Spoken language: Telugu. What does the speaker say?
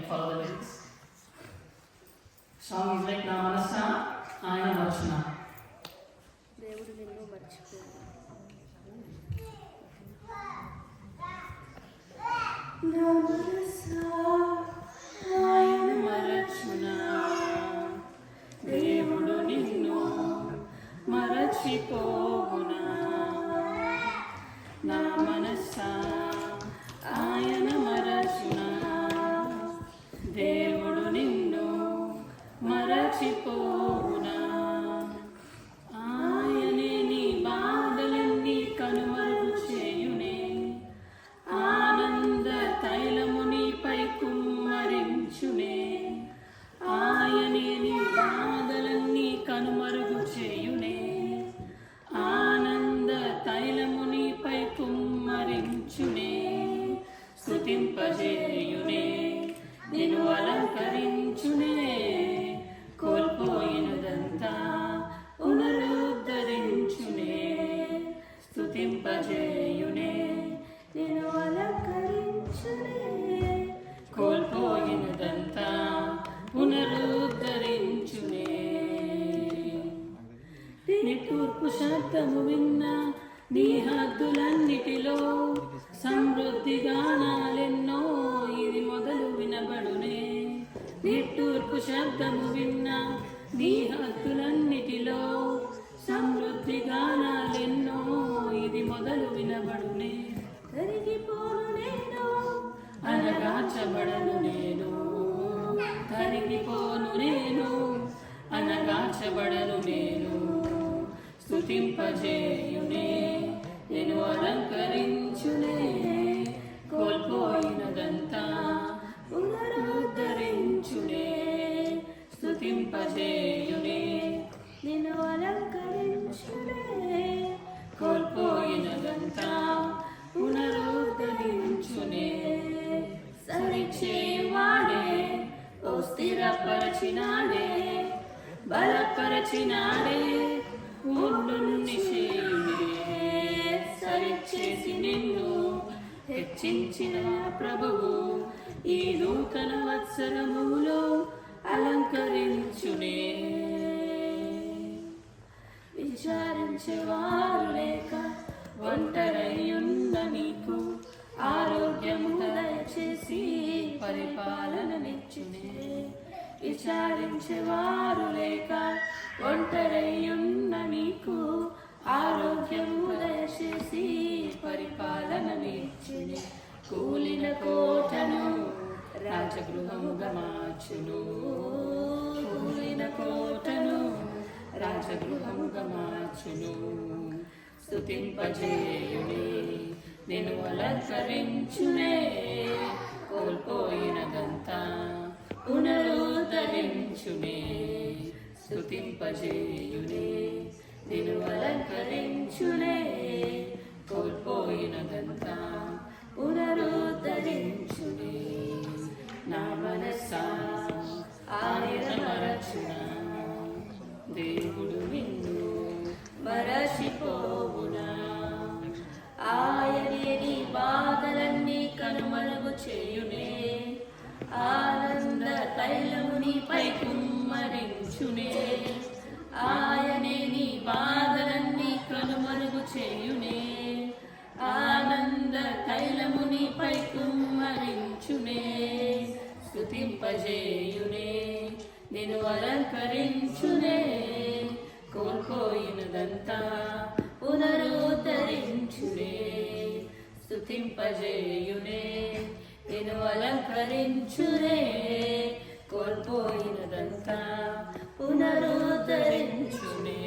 follow the lyrics. Song is like నా మనస ఆయన మరచున. దేవుడు నిన్ను మర్చిపోడు. నా మనస ఆయన మరచున, దేవుడు నిన్ను మరచిపోవునా. నా మనస ఆయన మరచున, దేవుడు నిన్ను మరచిపోవునా. ఆయనే నీ బాధలన్నీ కనుమరుగు చేయునే, ఆనంద తైలము నీపై కుమ్మరించునే. ఆయనే నీ బాధలన్నీ కనుమరుగు చేయునే, ఆనంద తైలము నీపై కుమ్మరించునే. స్తుతింపజేయునే, నిన్ను అలంకరించునే. కోల్పోయినదంతా పునరుద్ధరించునే. స్తుతింపజేయునే, నిన్ను అలంకరించునే. కోల్పోయినదంతా పునరుద్ధరించునే. నిట్టూర్పు శబ్దము విన్నా నీ హద్దులన్నిటిలో సమృద్ధి గానాలెన్నో ఇది మొదలు వినబడునే. నిట్టూర్పు శబ్దము విన్నా నీ హద్దులన్నిటిలో సమృద్ధి గానాలెన్నో ఇది మొదలు వినబడునే. కరిగిపోను నేను అనగాచబడను నేను, కరిగిపోను నేను అనగాచబడను నేను. స్తుతింపజేయునే, నేను అలంకరించునే. కోల్పోయినదంతా పునరుద్ధరించునే. స్తుతింపజేయునే, నేను అలంకరించునే. కోల్పోయినదంతా పునరుద్ధరించునే. సరిచేయువాడే, ఓ స్థిరపరచినాడే, బలపరచినాడే, ఊర్లున్ని చేయునే. సరిచేసి నిన్ను హెచ్చించిన ప్రభువు ఈ నూతన వత్సరములో అలంకరించునే. విచారించేవారు లేక ఒంటరయ్యున్న నీకు ఆరోగ్యము దయచేసి పరిపాలననిచ్చునే. విచారించేవారు లేక ఒంటరయ్యున్న నీకు ఆరోగ్యము దయచేసి పరిపాలననిచ్చునే. కూలిన కోటను రాజగృహముగా మార్చును. కూలిన కోటను రాజగృహముగా మార్చును. స్తుతింపజేయునే, నేను అలంకరించునే. కోల్పోయినదంతా పునరుద్ధరించునే. స్తుతింపజేయునే, నేను అలంకరించునే. కోల్పోయినదంతా పునరుద్ధరించునే. నా మనస ఆయన మరచున, దేవుడు నిన్ను మరచిపోవునా. ఆయనే నీ బాధలన్నీ కనుమరుగు చేయునే, ఆనంద తైలము నీపై కుమ్మరించునే. ఆయనే నీ బాధలన్నీ కనుమరుగు చేయునే, ఆనంద తైలము నీపై కుమ్మరించునే. స్తుతింపజేయునే, నిన్ను అలంకరించునే. కోల్పోయినదంతా పునరుద్ధరించునే. స్తుతింపజేయునే, నిన్ను అలంకరించునే. కోల్పోయినదంతా పునరుద్ధరించునే.